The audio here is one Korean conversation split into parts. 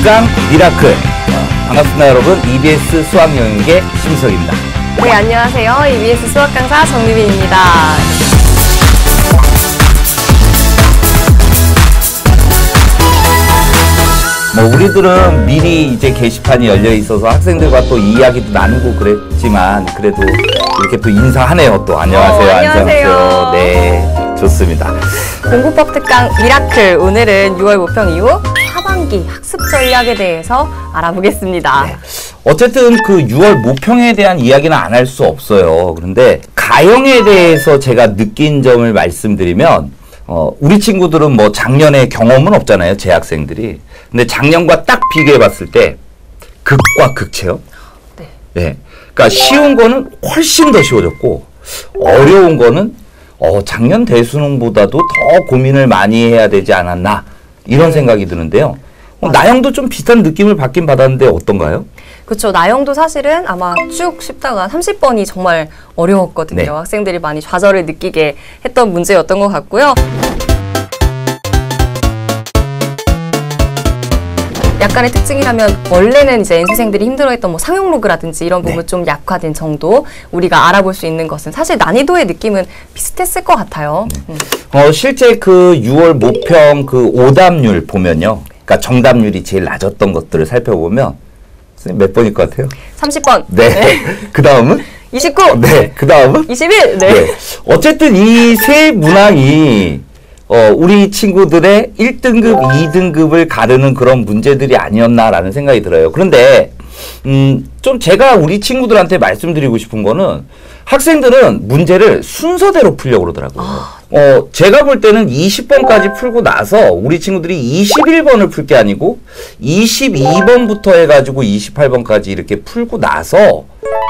특강 미라클. 반갑습니다 여러분. EBS 수학영역의 심석입니다. 네, 안녕하세요. EBS 수학 강사 정미빈입니다. 우리들은 미리 이제 게시판이 열려 있어서 학생들과 또 이야기도 나누고 그랬지만 그래도 이렇게 또 인사하네요. 또 안녕하세요. 안녕하세요. 네, 좋습니다. 공부법 특강 미라클. 오늘은 6월 모평 이후 하반기 학습 전략에 대해서 알아보겠습니다. 네. 어쨌든 그 6월 모평에 대한 이야기는 안 할 수 없어요. 그런데 가형에 대해서 제가 느낀 점을 말씀드리면 우리 친구들은 뭐 작년에 경험은 없잖아요. 재학생들이. 근데 작년과 딱 비교해 봤을 때 극과 극체요. 네. 네. 그러니까 쉬운 거는 훨씬 더 쉬워졌고 어려운 거는 작년 대수능보다도 더 고민을 많이 해야 되지 않았나 이런 생각이 드는데요. 나영도 좀 비슷한 느낌을 받긴 받았는데 어떤가요? 그렇죠. 나영도 사실은 아마 쭉 쉽다가 30번이 정말 어려웠거든요. 네. 학생들이 많이 좌절을 느끼게 했던 문제였던 것 같고요. 약간의 특징이라면 원래는 이제 N수생들이 힘들어했던 뭐 상용로그라든지 이런 부분 네. 좀 약화된 정도 우리가 알아볼 수 있는 것은 사실 난이도의 느낌은 비슷했을 것 같아요. 실제 그 6월 모평 그 오답률 보면요. 그러니까 정답률이 제일 낮았던 것들을 살펴보면 선생님 몇 번일 것 같아요? 30번. 네. 네. 그 다음은? 29. 네. 그 다음은? 21. 네. 네. 어쨌든 이 세 문항이 우리 친구들의 1등급, 2등급을 가르는 그런 문제들이 아니었나라는 생각이 들어요. 그런데 좀 제가 우리 친구들한테 말씀드리고 싶은 거는 학생들은 문제를 순서대로 풀려고 그러더라고요. 제가 볼 때는 20번까지 풀고 나서 우리 친구들이 21번을 풀 게 아니고 22번부터 해가지고 28번까지 이렇게 풀고 나서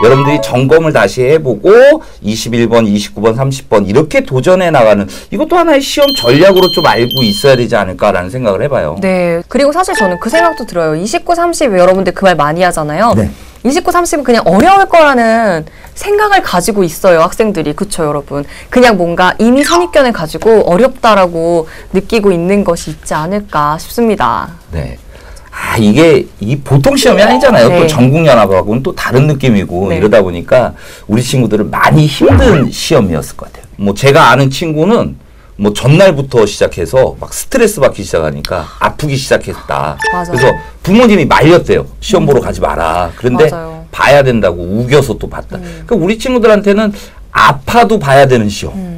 여러분들이 점검을 다시 해보고 21번, 29번, 30번 이렇게 도전해 나가는 이것도 하나의 시험 전략으로 좀 알고 있어야 되지 않을까라는 생각을 해봐요. 네. 그리고 사실 저는 그 생각도 들어요. 29, 30 여러분들 그 말 많이 하잖아요. 네. 29, 30은 그냥 어려울 거라는 생각을 가지고 있어요. 학생들이. 그쵸 여러분. 그냥 뭔가 이미 선입견을 가지고 어렵다라고 느끼고 있는 것이 있지 않을까 싶습니다. 네. 이게 보통 시험이 아니잖아요. 네. 또 전국연합하고는 또 다른 느낌이고 네. 이러다 보니까 우리 친구들은 많이 힘든 시험이었을 것 같아요. 뭐 제가 아는 친구는 뭐 전날부터 시작해서 막 스트레스 받기 시작하니까 아프기 시작했다. 맞아요. 그래서 부모님이 말렸대요. 시험 보러 가지 마라. 그런데 맞아요. 봐야 된다고 우겨서 또 봤다. 그러니까 우리 친구들한테는 아파도 봐야 되는 시험.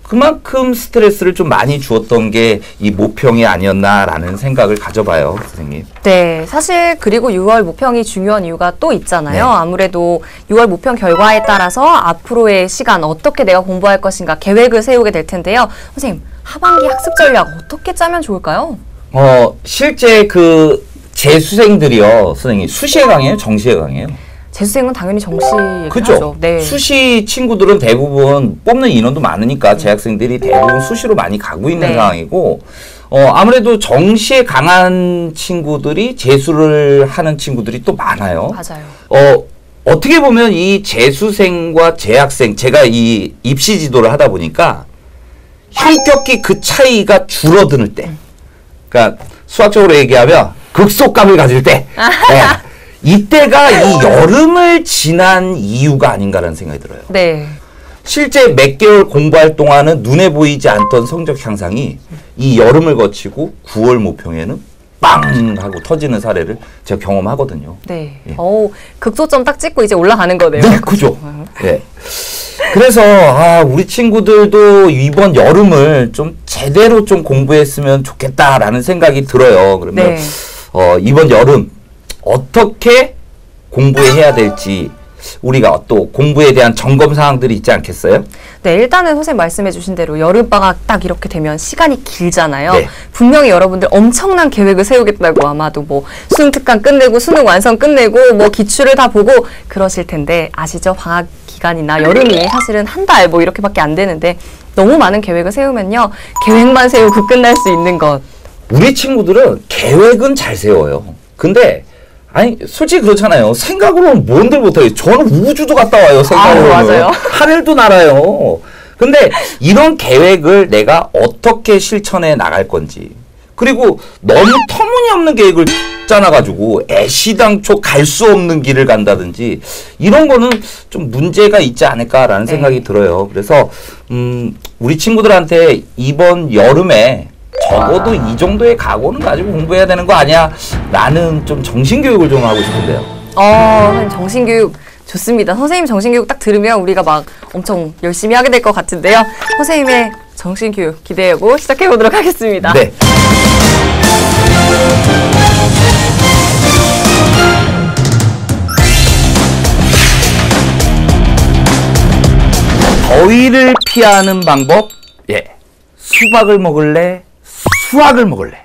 그만큼 스트레스를 좀 많이 주었던 게 이 모평이 아니었나라는 생각을 가져봐요, 선생님. 네, 사실 그리고 6월 모평이 중요한 이유가 또 있잖아요. 네. 아무래도 6월 모평 결과에 따라서 앞으로의 시간 어떻게 내가 공부할 것인가 계획을 세우게 될 텐데요. 선생님, 하반기 학습 전략 어떻게 짜면 좋을까요? 실제 그 재수생들이요, 선생님 수시에 강해요, 정시에 강해요? 재수생은 당연히 정시에 그죠? 하죠. 네. 수시 친구들은 대부분 뽑는 인원도 많으니까 재학생들이 대부분 수시로 많이 가고 있는 네. 상황이고 아무래도 정시에 강한 친구들이 재수를 하는 친구들이 또 많아요. 맞아요. 어떻게 보면 이 재수생과 재학생, 제가 이 입시 지도를 하다 보니까 현격히 그 차이가 줄어드는 때, 그러니까 수학적으로 얘기하면 극소감을 가질 때, 네. 이때가 이 여름을 지난 이유가 아닌가라는 생각이 들어요. 네. 실제 몇 개월 공부할 동안은 눈에 보이지 않던 성적 향상이 이 여름을 거치고 9월 모평에는 빵 하고 터지는 사례를 제가 경험하거든요. 네. 예. 극소점 딱 찍고 이제 올라가는 거네요. 네, 그죠. 네. 그래서 우리 친구들도 이번 여름을 좀 제대로 좀 공부했으면 좋겠다라는 생각이 들어요. 그러면 네. 이번 여름 어떻게 공부해야 될지 우리가 또 공부에 대한 점검 사항들이 있지 않겠어요? 네, 일단은 선생님 말씀해 주신 대로 여름방학 딱 이렇게 되면 시간이 길잖아요. 네. 분명히 여러분들 엄청난 계획을 세우겠다고 아마도 뭐 수능 특강 끝내고 수능 완성 끝내고 뭐 기출을 다 보고 그러실 텐데 아시죠? 방학 기간이나 여름이 사실은 한 달 뭐 이렇게밖에 안 되는데 너무 많은 계획을 세우면요. 계획만 세우고 끝날 수 있는 것. 우리 친구들은 계획은 잘 세워요. 근데 아니 솔직히 그렇잖아요. 생각으로는 뭔들 못해요. 저는 우주도 갔다 와요. 생각으로는. 맞아요. 하늘도 날아요. 근데 이런 계획을 내가 어떻게 실천해 나갈 건지 그리고 너무 터무니없는 계획을 짜놔가지고 애시당초 갈 수 없는 길을 간다든지 이런 거는 좀 문제가 있지 않을까라는 생각이 들어요. 그래서 우리 친구들한테 이번 여름에 적어도 이 정도의 각오는 가지고 공부해야 되는 거 아니야? 라는 좀 정신교육을 좀 하고 싶은데요. 정신교육 좋습니다. 선생님 정신교육 딱 들으면 우리가 막 엄청 열심히 하게 될 것 같은데요. 선생님의 정신교육 기대하고 시작해보도록 하겠습니다. 네. 더위를 피하는 방법, 수박을 먹을래? 수학을 먹을래?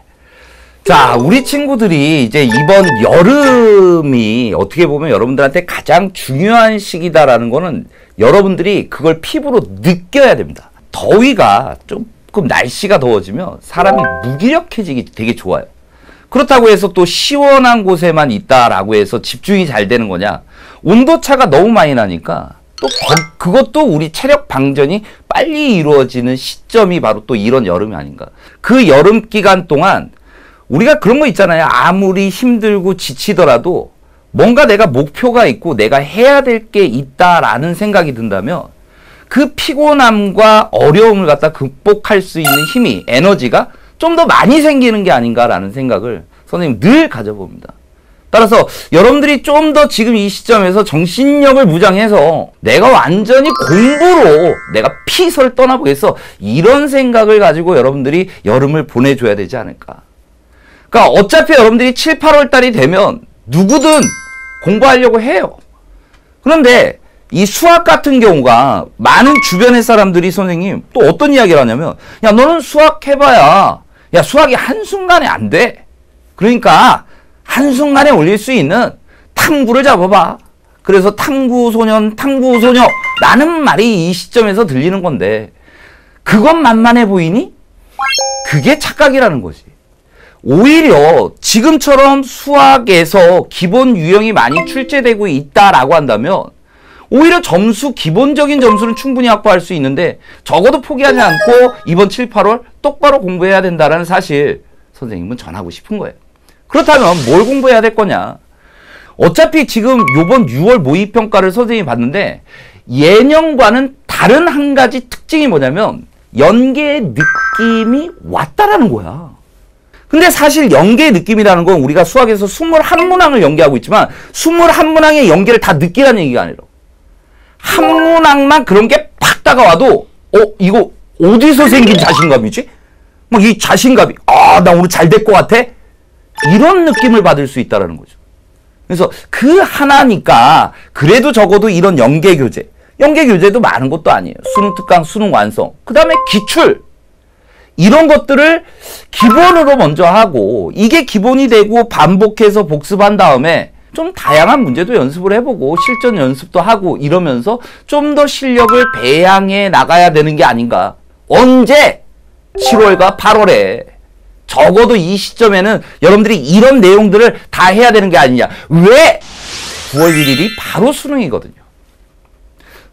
자, 우리 친구들이 이제 이번 여름이 어떻게 보면 여러분들한테 가장 중요한 시기다라는 거는 여러분들이 그걸 피부로 느껴야 됩니다. 더위가 조금 날씨가 더워지면 사람이 무기력해지기 되게 좋아요. 그렇다고 해서 또 시원한 곳에만 있다라고 해서 집중이 잘 되는 거냐? 온도차가 너무 많이 나니까 또 그것도 우리 체력 방전이 빨리 이루어지는 시점이 바로 또 이런 여름이 아닌가. 그 여름 기간 동안 우리가 그런 거 있잖아요. 아무리 힘들고 지치더라도 뭔가 내가 목표가 있고 내가 해야 될 게 있다라는 생각이 든다면 그 피곤함과 어려움을 갖다 극복할 수 있는 힘이, 에너지가 좀 더 많이 생기는 게 아닌가라는 생각을 선생님 늘 가져봅니다. 따라서 여러분들이 좀 더 지금 이 시점에서 정신력을 무장해서 내가 완전히 공부로 내가 피설 떠나보겠어, 이런 생각을 가지고 여러분들이 여름을 보내줘야 되지 않을까. 그러니까 어차피 여러분들이 7, 8월 달이 되면 누구든 공부하려고 해요. 그런데 이 수학 같은 경우가 많은 주변의 사람들이 선생님 또 어떤 이야기를 하냐면, 야 너는 수학 해봐야 야 수학이 한순간에 안 돼. 그러니까 한순간에 올릴 수 있는 탐구를 잡아봐. 그래서 탐구소년 탐구소녀 라는 말이 이 시점에서 들리는 건데, 그것 만만해 보이니? 그게 착각이라는 거지. 오히려 지금처럼 수학에서 기본 유형이 많이 출제되고 있다라고 한다면 오히려 기본적인 점수는 충분히 확보할 수 있는데 적어도 포기하지 않고 이번 7, 8월 똑바로 공부해야 된다라는 사실 선생님은 전하고 싶은 거예요. 그렇다면 뭘 공부해야 될 거냐? 어차피 지금 요번 6월 모의평가를 선생님이 봤는데 예년과는 다른 한 가지 특징이 뭐냐면 연계의 느낌이 왔다라는 거야. 근데 사실 연계의 느낌이라는 건 우리가 수학에서 21문항을 연계하고 있지만 21문항의 연계를 다 느끼라는 얘기가 아니라 한 문항만 그런 게 팍 다가와도 이거 어디서 생긴 자신감이지? 막 이 자신감이 나 오늘 잘 될 것 같아? 이런 느낌을 받을 수 있다는 거죠. 그래서 그 하나니까 그래도 적어도 이런 연계교재도 많은 것도 아니에요. 수능 특강, 수능 완성, 그 다음에 기출, 이런 것들을 기본으로 먼저 하고 이게 기본이 되고 반복해서 복습한 다음에 좀 다양한 문제도 연습을 해보고 실전 연습도 하고 이러면서 좀 더 실력을 배양해 나가야 되는 게 아닌가. 언제? 7월과 8월에 적어도 이 시점에는 여러분들이 이런 내용들을 다 해야 되는 게 아니냐. 왜? 9월 1일이 바로 수능이거든요.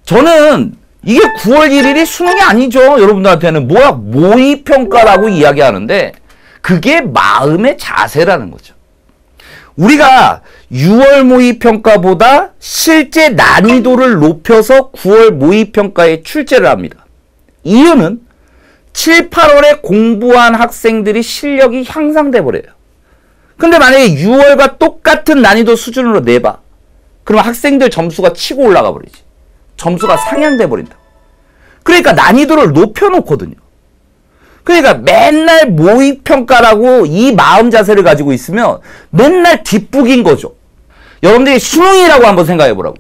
저는 이게 9월 1일이 수능이 아니죠. 여러분들한테는 뭐야? 모의평가라고 이야기하는데 그게 마음의 자세라는 거죠. 우리가 6월 모의평가보다 실제 난이도를 높여서 9월 모의평가에 출제를 합니다. 이유는 7, 8월에 공부한 학생들이 실력이 향상돼 버려요. 근데 만약에 6월과 똑같은 난이도 수준으로 내봐. 그럼 학생들 점수가 치고 올라가 버리지. 점수가 상향돼 버린다. 그러니까 난이도를 높여놓거든요. 그러니까 맨날 모의평가라고 이 마음 자세를 가지고 있으면 맨날 뒷북인 거죠. 여러분들이 수능이라고 한번 생각해 보라고.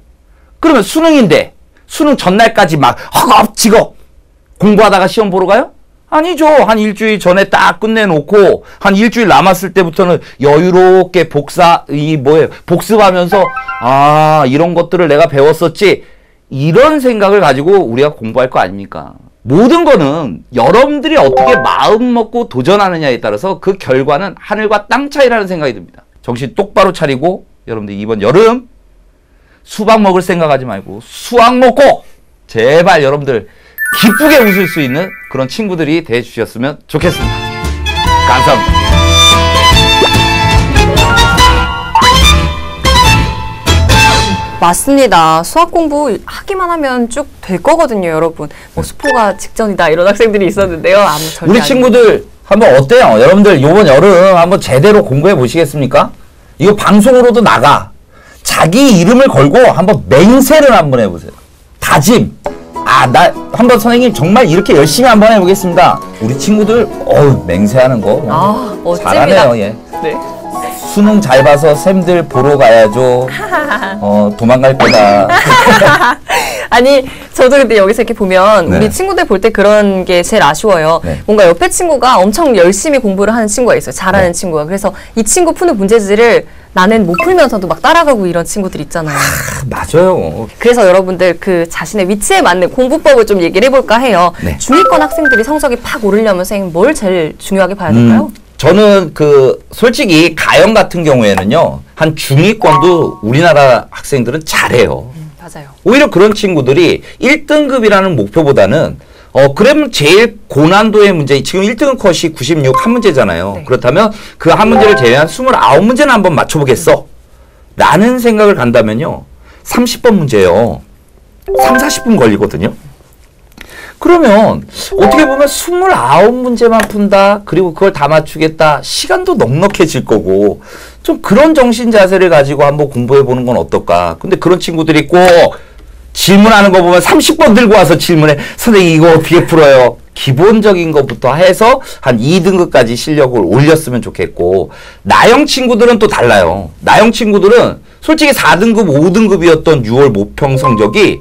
그러면 수능인데 수능 전날까지 막 허겁지겁 공부하다가 시험 보러 가요? 아니죠. 한 일주일 전에 딱 끝내놓고 한 일주일 남았을 때부터는 여유롭게 복습하면서 이런 것들을 내가 배웠었지, 이런 생각을 가지고 우리가 공부할 거 아닙니까? 모든 거는 여러분들이 어떻게 마음 먹고 도전하느냐에 따라서 그 결과는 하늘과 땅 차이라는 생각이 듭니다. 정신 똑바로 차리고 여러분들 이번 여름 수박 먹을 생각하지 말고 수학 먹고 제발 여러분들 기쁘게 웃을 수 있는 그런 친구들이 되어주셨으면 좋겠습니다. 감사합니다. 맞습니다. 수학 공부 하기만 하면 쭉 될 거거든요, 여러분. 뭐 수포가 직전이다 이런 학생들이 있었는데요. 아무 절대 우리 아닙니다. 친구들 한번 어때요? 여러분들 이번 여름 한번 제대로 공부해 보시겠습니까? 이거 방송으로도 나가. 자기 이름을 걸고 한번 맹세를 한번 해보세요. 다짐. 나 한번 선생님 정말 이렇게 열심히 한번 해보겠습니다. 우리 친구들 맹세하는 거 멋집니다. 잘하네요. 예. 네. 수능 잘 봐서 샘들 보러 가야죠. 도망갈 거다. 아니 저도 근데 여기서 이렇게 보면 네. 우리 친구들 볼 때 그런 게 제일 아쉬워요. 네. 뭔가 옆에 친구가 엄청 열심히 공부를 하는 친구가 있어요. 잘하는 네. 친구가. 그래서 이 친구 푸는 문제지를 나는 못 풀면서도 막 따라가고 이런 친구들 있잖아요. 맞아요. 그래서 여러분들 그 자신의 위치에 맞는 공부법을 좀 얘기를 해볼까 해요. 네. 중위권 학생들이 성적이 팍 오르려면 선생님 뭘 제일 중요하게 봐야 될까요? 저는 솔직히 가영 같은 경우에는요, 한 중위권도 우리나라 학생들은 잘해요. 맞아요. 오히려 그런 친구들이 1등급이라는 목표보다는 그러면 제일 고난도의 문제, 지금 1등급 컷이 96 한 문제잖아요. 네. 그렇다면 그 한 문제를 제외한 29문제는 한번 맞춰보겠어. 라는 생각을 간다면요, 30번 문제예요. 3, 40분 걸리거든요. 그러면 어떻게 보면 29문제만 푼다, 그리고 그걸 다 맞추겠다, 시간도 넉넉해질 거고, 좀 그런 정신 자세를 가지고 한번 공부해 보는 건 어떨까. 근데 그런 친구들이 꼭 질문하는 거 보면 30번 들고 와서 질문해. 선생님 이거 어떻게 풀어요? 기본적인 것부터 해서 한 2등급까지 실력을 올렸으면 좋겠고, 나영 친구들은 또 달라요. 나영 친구들은 솔직히 4등급, 5등급이었던 6월 모평 성적이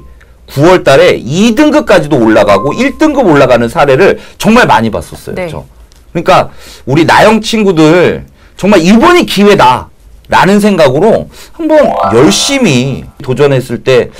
9월 달에 2등급까지도 올라가고 1등급 올라가는 사례를 정말 많이 봤었어요. 네. 그렇죠? 그러니까 우리 나영 친구들 정말 이번이 기회다 라는 생각으로 한번 열심히 도전했을 때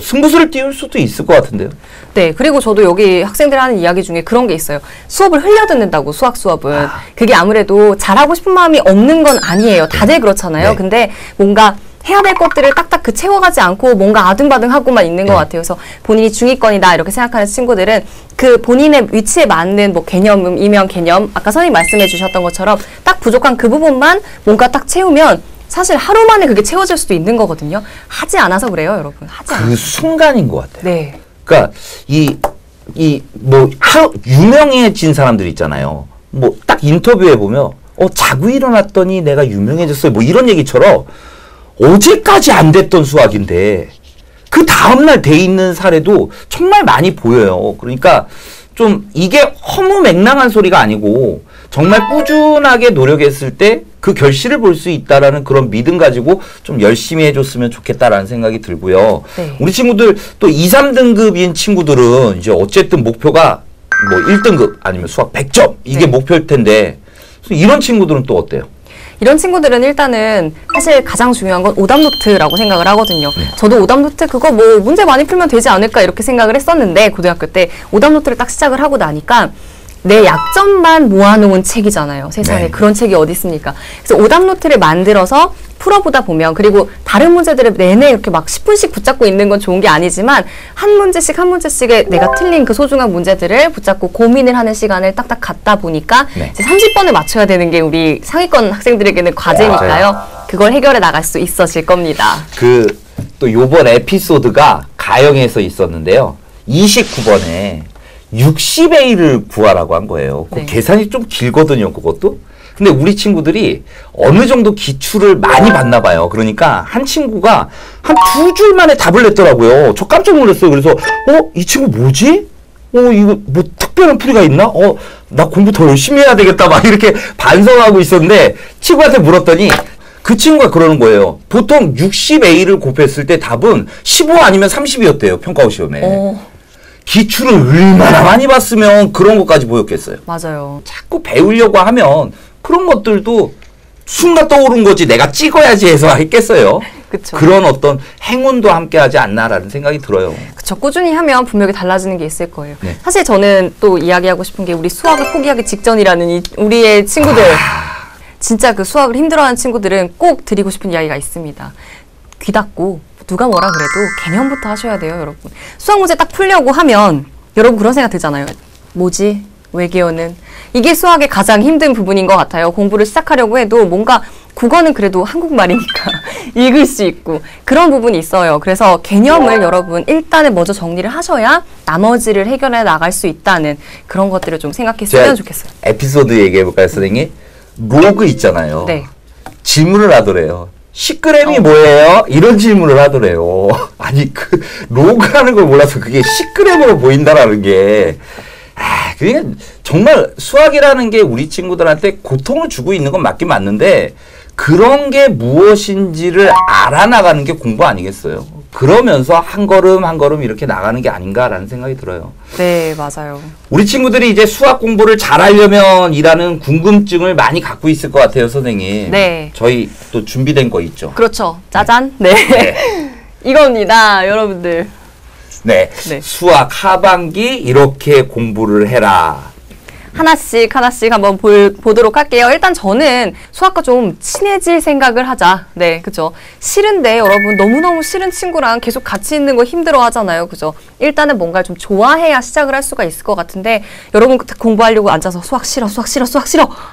승부수를 띄울 수도 있을 것 같은데요. 네, 그리고 저도 여기 학생들 하는 이야기 중에 그런 게 있어요. 수업을 흘려듣는다고, 수학 수업은. 그게 아무래도 잘하고 싶은 마음이 없는 건 아니에요. 다들 그렇잖아요. 네. 근데 뭔가 해야 될 것들을 딱딱 채워가지 않고 뭔가 아등바등하고만 있는 것 같아요. 그래서 본인이 중위권이다 이렇게 생각하는 친구들은 그 본인의 위치에 맞는 뭐 개념, 이면 개념, 아까 선생님 말씀해 주셨던 것처럼 딱 부족한 그 부분만 뭔가 딱 채우면 사실 하루 만에 그게 채워질 수도 있는 거거든요. 하지 않아서 그래요, 여러분. 하지 않아서. 그 순간인 것 같아요. 네. 그러니까 유명해진 사람들 있잖아요. 뭐 딱 인터뷰해 보면 자고 일어났더니 내가 유명해졌어요. 뭐 이런 얘기처럼 어제까지 안 됐던 수학인데 그 다음날 돼 있는 사례도 정말 많이 보여요. 그러니까 좀 이게 허무맹랑한 소리가 아니고 정말 꾸준하게 노력했을 때 그 결실을 볼 수 있다라는 그런 믿음 가지고 좀 열심히 해줬으면 좋겠다라는 생각이 들고요. 네. 우리 친구들 또 2, 3등급인 친구들은 이제 어쨌든 목표가 뭐 1등급 아니면 수학 100점 이게 네. 목표일 텐데 이런 친구들은 또 어때요? 이런 친구들은 일단은 사실 가장 중요한 건 오답노트라고 생각을 하거든요. 저도 오답노트 그거 뭐 문제 많이 풀면 되지 않을까 이렇게 생각을 했었는데 고등학교 때 오답노트를 딱 시작을 하고 나니까 내 약점만 모아놓은 책이잖아요. 세상에 네. 그런 책이 어디 있습니까? 그래서 오답노트를 만들어서 풀어보다 보면 그리고 다른 문제들을 내내 이렇게 막 10분씩 붙잡고 있는 건 좋은 게 아니지만 한 문제씩 한 문제씩에 내가 틀린 그 소중한 문제들을 붙잡고 고민을 하는 시간을 딱딱 갖다 보니까 네. 이제 30번을 맞춰야 되는 게 우리 상위권 학생들에게는 과제니까요. 그걸 해결해 나갈 수 있어질 겁니다. 또 요번 에피소드가 가영에서 있었는데요. 29번에 60A를 구하라고 한 거예요. 그 네. 계산이 좀 길거든요, 그것도. 근데 우리 친구들이 어느 정도 기출을 많이 봤나 봐요. 그러니까 한 친구가 한 2줄 만에 답을 냈더라고요. 저 깜짝 놀랐어요. 그래서 이 친구 뭐지? 이거 뭐 특별한 풀이가 있나? 나 공부 더 열심히 해야 되겠다. 막 이렇게 반성하고 있었는데 친구한테 물었더니 그 친구가 그러는 거예요. 보통 60A를 곱했을 때 답은 15 아니면 30이었대요. 평가원 시험에. 기출을 얼마나 많이 봤으면 그런 것까지 보였겠어요. 맞아요. 자꾸 배우려고 하면 그런 것들도 순간 떠오른 거지 내가 찍어야지 해서 했겠어요. 그쵸. 그런 어떤 행운도 함께 하지 않나라는 생각이 들어요. 그쵸. 꾸준히 하면 분명히 달라지는 게 있을 거예요. 네. 사실 저는 또 이야기하고 싶은 게 우리 수학을 포기하기 직전이라는 우리의 친구들 진짜 그 수학을 힘들어하는 친구들은 꼭 드리고 싶은 이야기가 있습니다. 귀 닫고 누가 뭐라 그래도 개념부터 하셔야 돼요, 여러분. 수학 문제 딱 풀려고 하면 여러분 그런 생각 들잖아요. 뭐지? 외계어는 이게 수학의 가장 힘든 부분인 것 같아요. 공부를 시작하려고 해도 뭔가 국어는 그래도 한국말이니까 읽을 수 있고 그런 부분이 있어요. 그래서 개념을 여러분 일단은 먼저 정리를 하셔야 나머지를 해결해 나갈 수 있다는 그런 것들을 좀 생각했으면 좋겠어요. 에피소드 얘기해볼까요, 선생님? 로그 있잖아요. 네. 질문을 하더래요. 10g이 뭐예요? 이런 질문을 하더래요. 아니, 그, 로그라는 걸 몰라서 그게 10g으로 보인다라는 게, 그게 정말 수학이라는 게 우리 친구들한테 고통을 주고 있는 건 맞긴 맞는데, 그런 게 무엇인지를 알아나가는 게 공부 아니겠어요? 그러면서 한 걸음 한 걸음 이렇게 나가는 게 아닌가라는 생각이 들어요. 네, 맞아요. 우리 친구들이 이제 수학 공부를 잘하려면 이라는 궁금증을 많이 갖고 있을 것 같아요, 선생님. 네. 저희 또 준비된 거 있죠. 그렇죠. 짜잔. 네. 이겁니다, 여러분들. 네. 네. 수학 하반기 이렇게 공부를 해라. 하나씩 한번 보도록 할게요. 일단 저는 수학과 좀 친해질 생각을 하자. 네, 그죠. 싫은데 여러분 너무너무 싫은 친구랑 계속 같이 있는 거 힘들어 하잖아요. 그죠. 일단은 뭔가 좀 좋아해야 시작을 할 수가 있을 것 같은데 여러분 공부하려고 앉아서 수학 싫어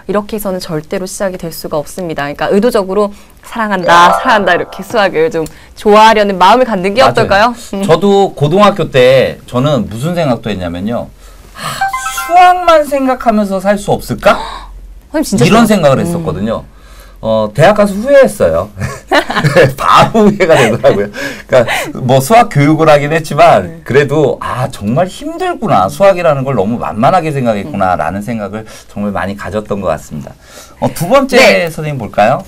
이렇게 해서는 절대로 시작이 될 수가 없습니다. 그러니까 의도적으로 사랑한다 이렇게 수학을 좀 좋아하려는 마음을 갖는 게 맞아요. 어떨까요? 저도 고등학교 때 저는 무슨 생각도 했냐면요. 수학만 생각하면서 살 수 없을까? 선생님 진짜 이런 좋아. 생각을 했었거든요. 대학 가서 후회했어요. 바로 후회가 되더라고요. 그러니까 뭐 수학 교육을 하긴 했지만 그래도 정말 힘들구나. 수학이라는 걸 너무 만만하게 생각했구나라는 생각을 정말 많이 가졌던 것 같습니다. 두 번째 네. 선생님 볼까요?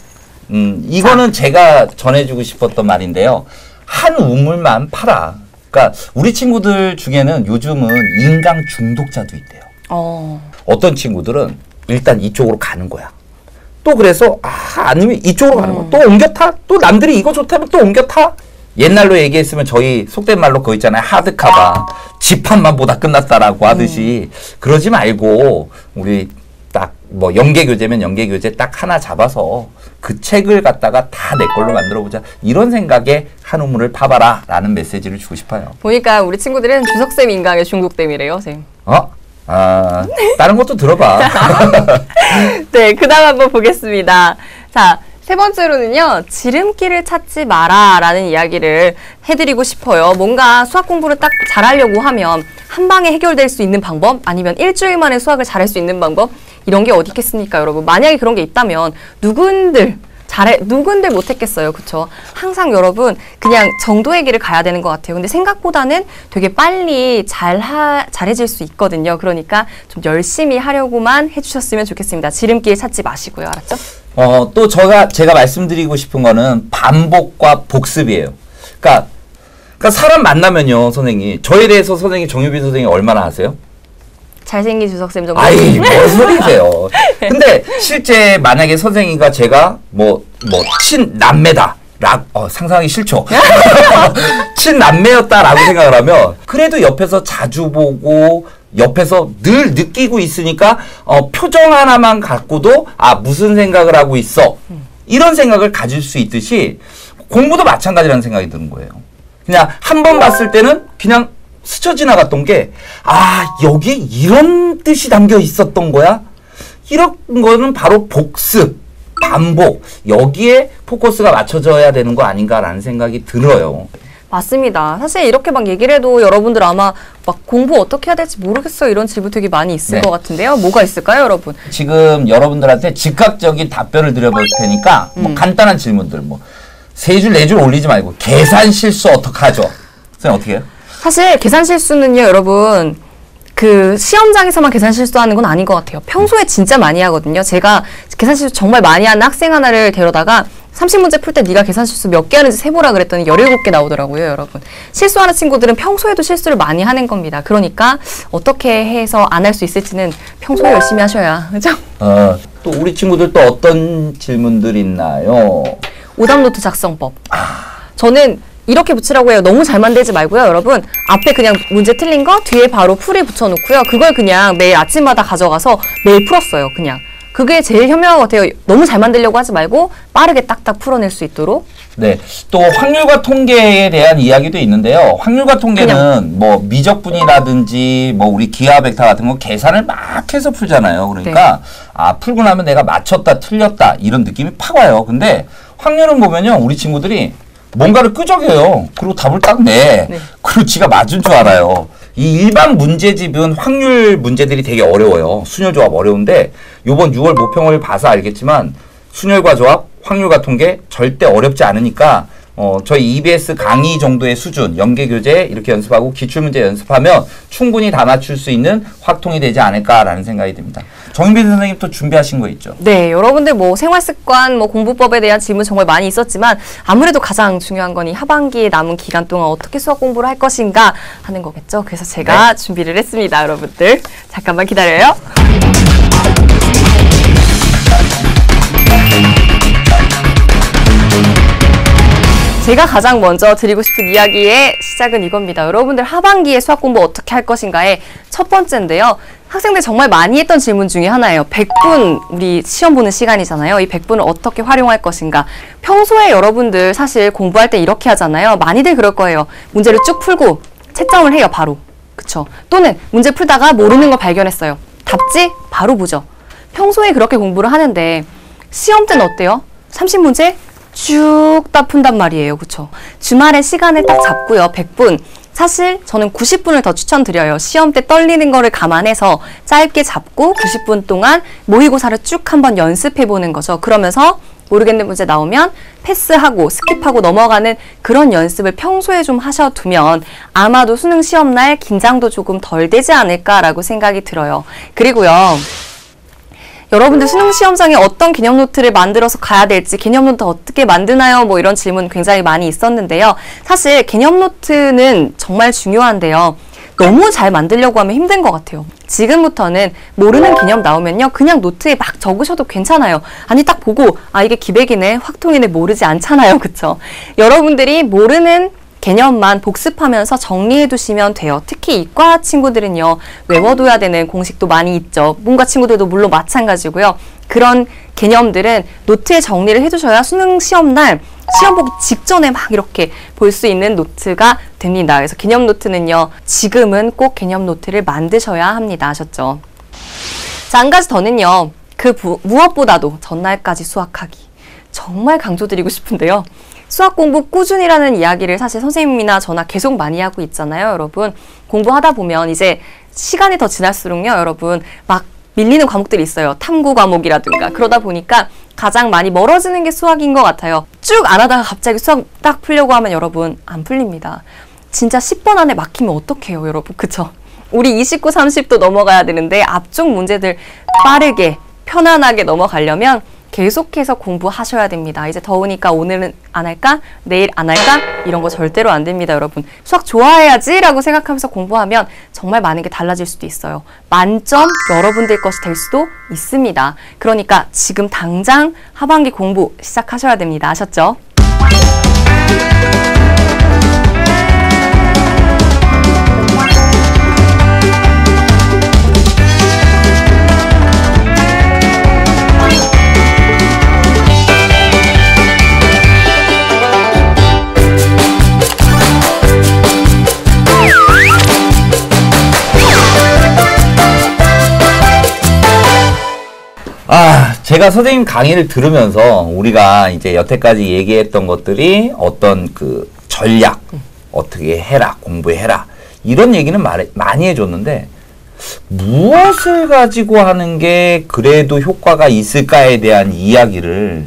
이거는 제가 전해주고 싶었던 말인데요. 한 우물만 팔아. 그러니까 우리 친구들 중에는 요즘은 인강 중독자도 있대요. 어떤 친구들은 일단 이쪽으로 가는 거야. 또 그래서 아니면 이쪽으로 가는 거야. 또 옮겨 타. 또 남들이 이거 좋다면 또 옮겨 타. 옛날로 얘기했으면 저희 속된 말로 그거 있잖아요. 하드카바. 집합만 보다 끝났다라고 하듯이 그러지 말고 우리 딱 뭐 연계교재면 연계교재 딱 하나 잡아서 그 책을 갖다가 다 내 걸로 만들어보자. 이런 생각에 한 우물을 파봐라 라는 메시지를 주고 싶어요. 보니까 우리 친구들은 주석쌤 인강에 중독됨이래요, 선생님. 다른 것도 들어봐. 네, 그 다음 한번 보겠습니다. 자, 세 번째로는요, 지름길을 찾지 마라 라는 이야기를 해드리고 싶어요. 뭔가 수학 공부를 딱 잘하려고 하면 한 방에 해결될 수 있는 방법, 아니면 일주일 만에 수학을 잘할 수 있는 방법, 이런 게 어디 있겠습니까, 여러분? 만약에 그런 게 있다면 누군들 못했겠어요. 그쵸? 항상 여러분 그냥 정도의 길을 가야 되는 것 같아요. 근데 생각보다는 되게 빨리 잘해질 수 있거든요. 그러니까 좀 열심히 하려고만 해주셨으면 좋겠습니다. 지름길 찾지 마시고요. 알았죠? 또 제가 말씀드리고 싶은 거는 반복과 복습이에요. 그러니까 사람 만나면요, 선생님. 저에 대해서 선생님, 정유빈 선생님 얼마나 아세요? 잘생긴 주석쌤 정도. 아이, 뭔 소리세요. 근데 실제 만약에 선생님과 제가 친남매다. 상상하기 싫죠. 친남매였다라고 생각을 하면 그래도 옆에서 자주 보고 옆에서 늘 느끼고 있으니까 표정 하나만 갖고도 무슨 생각을 하고 있어. 이런 생각을 가질 수 있듯이 공부도 마찬가지라는 생각이 드는 거예요. 그냥 한 번 봤을 때는 그냥 스쳐 지나갔던 게 여기에 이런 뜻이 담겨 있었던 거야? 이런 거는 바로 복습, 반복, 여기에 포커스가 맞춰져야 되는 거 아닌가라는 생각이 들어요. 맞습니다. 사실 이렇게 막 얘기를 해도 여러분들 아마 막 공부 어떻게 해야 될지 모르겠어요. 이런 질문 되게 많이 있을 것 같은데요. 뭐가 있을까요, 여러분? 지금 여러분들한테 즉각적인 답변을 드려볼 테니까 간단한 질문들, 세 줄, 네 줄 올리지 말고 계산 실수 어떡하죠? 선생님 어떻게 해요? 사실 계산 실수는요, 여러분, 그 시험장에서만 계산 실수하는 건 아닌 것 같아요. 평소에 진짜 많이 하거든요. 제가 계산 실수 정말 많이 하는 학생 하나를 데려다가 30문제 풀 때 네가 계산 실수 몇 개 하는지 세보라 그랬더니 17개 나오더라고요, 여러분. 실수하는 친구들은 평소에도 실수를 많이 하는 겁니다. 그러니까 어떻게 해서 안 할 수 있을지는 평소에 열심히 하셔야, 그죠? 또 우리 친구들 또 어떤 질문들 있나요? 오답노트 작성법. 저는 이렇게 붙이라고 해요. 너무 잘 만들지 말고요, 여러분. 앞에 그냥 문제 틀린 거 뒤에 바로 풀이 붙여놓고요. 그걸 그냥 매일 아침마다 가져가서 매일 풀었어요, 그냥. 그게 제일 현명한 것 같아요. 너무 잘 만들려고 하지 말고 빠르게 딱딱 풀어낼 수 있도록. 네. 또 확률과 통계에 대한 이야기도 있는데요. 확률과 통계는 뭐 미적분이라든지 뭐 우리 기하 벡터 같은 거 계산을 막 해서 풀잖아요. 그러니까 아, 풀고 나면 내가 맞췄다, 틀렸다 이런 느낌이 팍 와요. 근데 확률은 보면요. 우리 친구들이 뭔가를 끄적여요. 그리고 답을 딱 내. 그리고 지가 맞은 줄 알아요. 이 일반 문제집은 확률 문제들이 되게 어려워요. 순열 조합 어려운데 요번 6월 모평을 봐서 알겠지만 순열과 조합, 확률과 통계 절대 어렵지 않으니까 저희 EBS 강의 정도의 수준, 연계교재 이렇게 연습하고 기출문제 연습하면 충분히 다 맞출 수 있는 확통이 되지 않을까라는 생각이 듭니다. 정인빈 선생님 또 준비하신 거 있죠? 네, 여러분들 뭐 생활습관, 뭐 공부법에 대한 질문 정말 많이 있었지만 아무래도 가장 중요한 건 이 하반기에 남은 기간 동안 어떻게 수학 공부를 할 것인가 하는 거겠죠. 그래서 제가 준비를 했습니다, 여러분들. 잠깐만 기다려요. 제가 가장 먼저 드리고 싶은 이야기의 시작은 이겁니다. 여러분들 하반기에 수학 공부 어떻게 할 것인가의 첫 번째인데요. 학생들 정말 많이 했던 질문 중에 하나예요. 100분 우리 시험 보는 시간이잖아요. 이 100분을 어떻게 활용할 것인가. 평소에 여러분들 사실 공부할 때 이렇게 하잖아요. 많이들 그럴 거예요. 문제를 쭉 풀고 채점을 해요. 바로. 그쵸? 또는 문제 풀다가 모르는 걸 발견했어요. 답지? 바로 보죠. 평소에 그렇게 공부를 하는데 시험 때는 어때요? 30문제? 쭉 다 푼단 말이에요. 그쵸? 주말에 시간을 딱 잡고요. 100분. 사실 저는 90분을 더 추천드려요. 시험 때 떨리는 거를 감안해서 짧게 잡고 90분 동안 모의고사를 쭉 한번 연습해보는 거죠. 그러면서 모르겠는 문제 나오면 패스하고 스킵하고 넘어가는 그런 연습을 평소에 좀 하셔두면 아마도 수능 시험날 긴장도 조금 덜 되지 않을까라고 생각이 들어요. 그리고요. 여러분들 수능 시험장에 어떤 개념 노트를 만들어서 가야 될지, 개념 노트 어떻게 만드나요? 뭐 이런 질문 굉장히 많이 있었는데요. 사실 개념 노트는 정말 중요한데요. 너무 잘 만들려고 하면 힘든 것 같아요. 지금부터는 모르는 개념 나오면요. 그냥 노트에 막 적으셔도 괜찮아요. 아니 딱 보고 아 이게 기백이네, 확통이네 모르지 않잖아요. 그쵸? 여러분들이 모르는 개념만 복습하면서 정리해 두시면 돼요. 특히 이과 친구들은요. 외워둬야 되는 공식도 많이 있죠. 문과 친구들도 물론 마찬가지고요. 그런 개념들은 노트에 정리를 해두셔야 수능 시험날 시험 보기 직전에 막 이렇게 볼 수 있는 노트가 됩니다. 그래서 개념 노트는요. 지금은 꼭 개념 노트를 만드셔야 합니다. 아셨죠? 자, 한 가지 더는요. 무엇보다도 전날까지 수학하기. 정말 강조드리고 싶은데요. 수학 공부 꾸준히라는 이야기를 사실 선생님이나 저나 계속 많이 하고 있잖아요, 여러분. 공부하다 보면 이제 시간이 더 지날수록요, 여러분, 막 밀리는 과목들이 있어요. 탐구 과목이라든가. 그러다 보니까 가장 많이 멀어지는 게 수학인 것 같아요. 쭉 안 하다가 갑자기 수학 딱 풀려고 하면 여러분 안 풀립니다. 진짜 10번 안에 막히면 어떡해요, 여러분. 그쵸? 우리 29, 30도 넘어가야 되는데 앞쪽 문제들 빠르게 편안하게 넘어가려면 계속해서 공부하셔야 됩니다. 이제 더우니까 오늘은 안 할까? 내일 안 할까? 이런 거 절대로 안 됩니다, 여러분. 수학 좋아해야지 라고 생각하면서 공부하면 정말 많은 게 달라질 수도 있어요. 만점 여러분들 것이 될 수도 있습니다. 그러니까 지금 당장 하반기 공부 시작하셔야 됩니다. 아셨죠? 제가 선생님 강의를 들으면서 우리가 이제 여태까지 얘기했던 것들이 어떤 그 전략, 어떻게 해라, 공부해라, 이런 얘기는 많이 해줬는데, 무엇을 가지고 하는 게 그래도 효과가 있을까에 대한 이야기를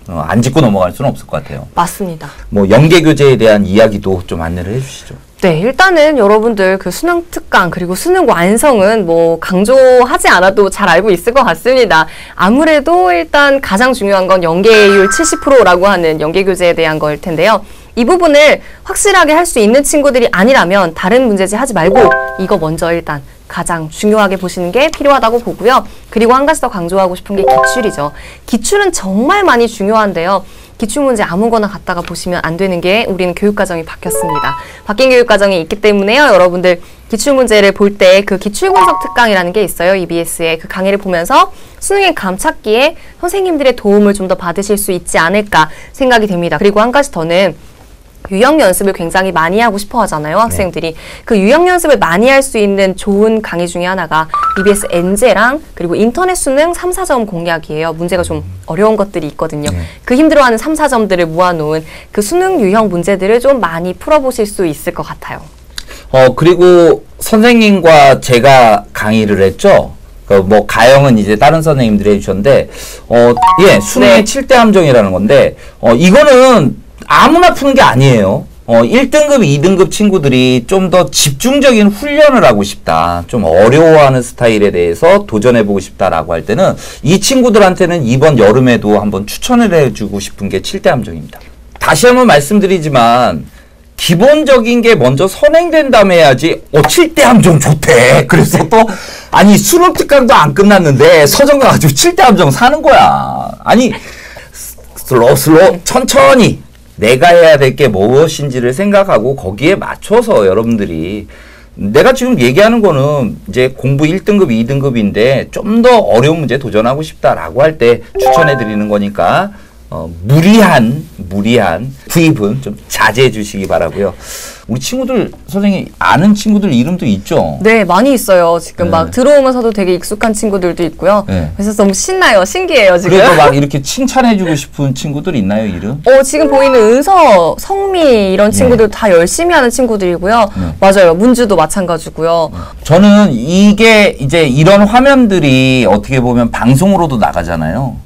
안 짚고 넘어갈 수는 없을 것 같아요. 맞습니다. 뭐 연계교재에 대한 이야기도 좀 안내를 해주시죠. 네, 일단은 여러분들 그 수능 특강 그리고 수능 완성은 뭐 강조하지 않아도 잘 알고 있을 것 같습니다. 아무래도 일단 가장 중요한 건 연계율 70%라고 하는 연계교재에 대한 거일 텐데요. 이 부분을 확실하게 할 수 있는 친구들이 아니라면 다른 문제지 하지 말고 이거 먼저 일단 가장 중요하게 보시는 게 필요하다고 보고요. 그리고 한 가지 더 강조하고 싶은 게 기출이죠. 기출은 정말 많이 중요한데요. 기출문제 아무거나 갖다가 보시면 안 되는 게 우리는 교육과정이 바뀌었습니다. 바뀐 교육과정이 있기 때문에요. 여러분들 기출문제를 볼 때 그 기출분석 특강이라는 게 있어요. EBS에 그 강의를 보면서 수능의 감찾기에 선생님들의 도움을 좀 더 받으실 수 있지 않을까 생각이 됩니다. 그리고 한 가지 더는 유형 연습을 굉장히 많이 하고 싶어 하잖아요, 학생들이. 그 유형 연습을 많이 할 수 있는 좋은 강의 중에 하나가 EBS 엔제랑 그리고 인터넷 수능 3, 4점 공략이에요. 문제가 좀 어려운 것들이 있거든요. 그 힘들어하는 3, 4점들을 모아놓은 그 수능 유형 문제들을 좀 많이 풀어보실 수 있을 것 같아요. 그리고 선생님과 제가 강의를 했죠. 뭐 가형은 이제 다른 선생님들이 해주셨는데, 예, 수능의 7대 함정이라는 건데, 이거는 아무나 푸는 게 아니에요. 1등급, 2등급 친구들이 좀 더 집중적인 훈련을 하고 싶다. 좀 어려워하는 스타일에 대해서 도전해보고 싶다라고 할 때는 이 친구들한테는 이번 여름에도 한번 추천을 해주고 싶은 게 7대 함정입니다. 다시 한번 말씀드리지만 기본적인 게 먼저 선행된 다음에 해야지 7대 함정 좋대. 그래서 또 아니 수능 특강도 안 끝났는데 서점 가가지고 7대 함정 사는 거야. 아니 슬로우 천천히 내가 해야 될 게 무엇인지를 생각하고 거기에 맞춰서 여러분들이 내가 지금 얘기하는 거는 이제 공부 1등급, 2등급인데 좀 더 어려운 문제 도전하고 싶다라고 할 때 추천해 드리는 거니까 무리한 구입은 좀 자제해 주시기 바라고요. 우리 친구들 선생님 아는 친구들 이름도 있죠? 네, 많이 있어요. 지금 네. 막 들어오면서도 되게 익숙한 친구들도 있고요. 네. 그래서 너무 신나요. 신기해요, 지금. 그래서 막 이렇게 칭찬해 주고 싶은 친구들 있나요, 이름? 지금 보이는 은서, 성미 이런 친구들 다 열심히 하는 친구들이고요. 맞아요. 문주도 마찬가지고요. 저는 이게 이제 이런 화면들이 어떻게 보면 방송으로도 나가잖아요.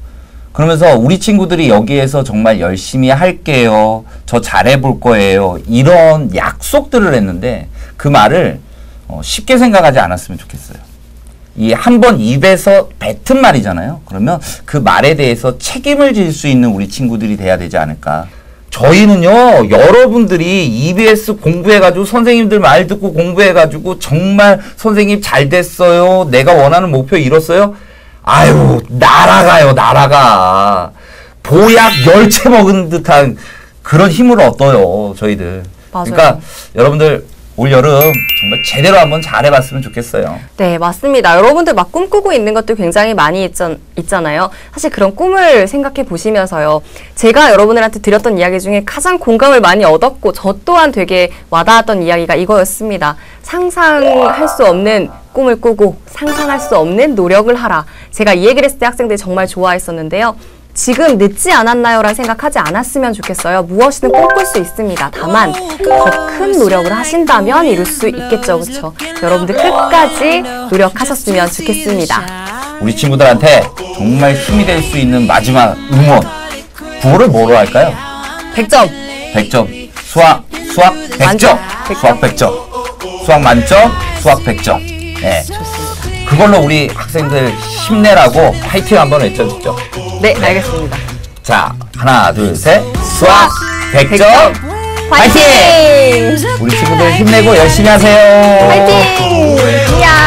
그러면서 우리 친구들이 여기에서 정말 열심히 할게요. 저 잘해볼 거예요. 이런 약속들을 했는데 그 말을 쉽게 생각하지 않았으면 좋겠어요. 이 한 번 입에서 뱉은 말이잖아요. 그러면 그 말에 대해서 책임을 질 수 있는 우리 친구들이 돼야 되지 않을까. 저희는요, 여러분들이 EBS 공부해가지고 선생님들 말 듣고 공부해가지고 정말 선생님 잘 됐어요. 내가 원하는 목표 이뤘어요. 아유, 날아가요, 날아가. 보약 10채 먹은 듯한 그런 힘을 얻어요, 저희들. 맞아요. 그러니까 여러분들 올 여름 정말 제대로 한번 잘해봤으면 좋겠어요. 네, 맞습니다. 여러분들 막 꿈꾸고 있는 것도 굉장히 많이 있잖아요. 사실 그런 꿈을 생각해 보시면서요. 제가 여러분들한테 드렸던 이야기 중에 가장 공감을 많이 얻었고 저 또한 되게 와닿았던 이야기가 이거였습니다. 상상할 수 없는 꿈을 꾸고 상상할 수 없는 노력을 하라. 제가 이 얘기를 했을 때 학생들이 정말 좋아했었는데요. 지금 늦지 않았나요? 라는 생각하지 않았으면 좋겠어요. 무엇이든 꿈꿀 수 있습니다. 다만 더 큰 노력을 하신다면 이룰 수 있겠죠. 그렇죠? 여러분들 끝까지 노력하셨으면 좋겠습니다. 우리 친구들한테 정말 힘이 될 수 있는 마지막 응원. 구호를 뭐로 할까요? 100점! 100점. 수학 100점. 만점. 수학 100점. 수학 만점, 수학 100점. 네. 그걸로 우리 학생들 힘내라고 파이팅 한번 외쳐주죠. 네, 알겠습니다. 자, 하나, 둘, 셋. 수학 100점. 화이팅! 우리 친구들 힘내고 열심히 하세요. 화이팅! 이야!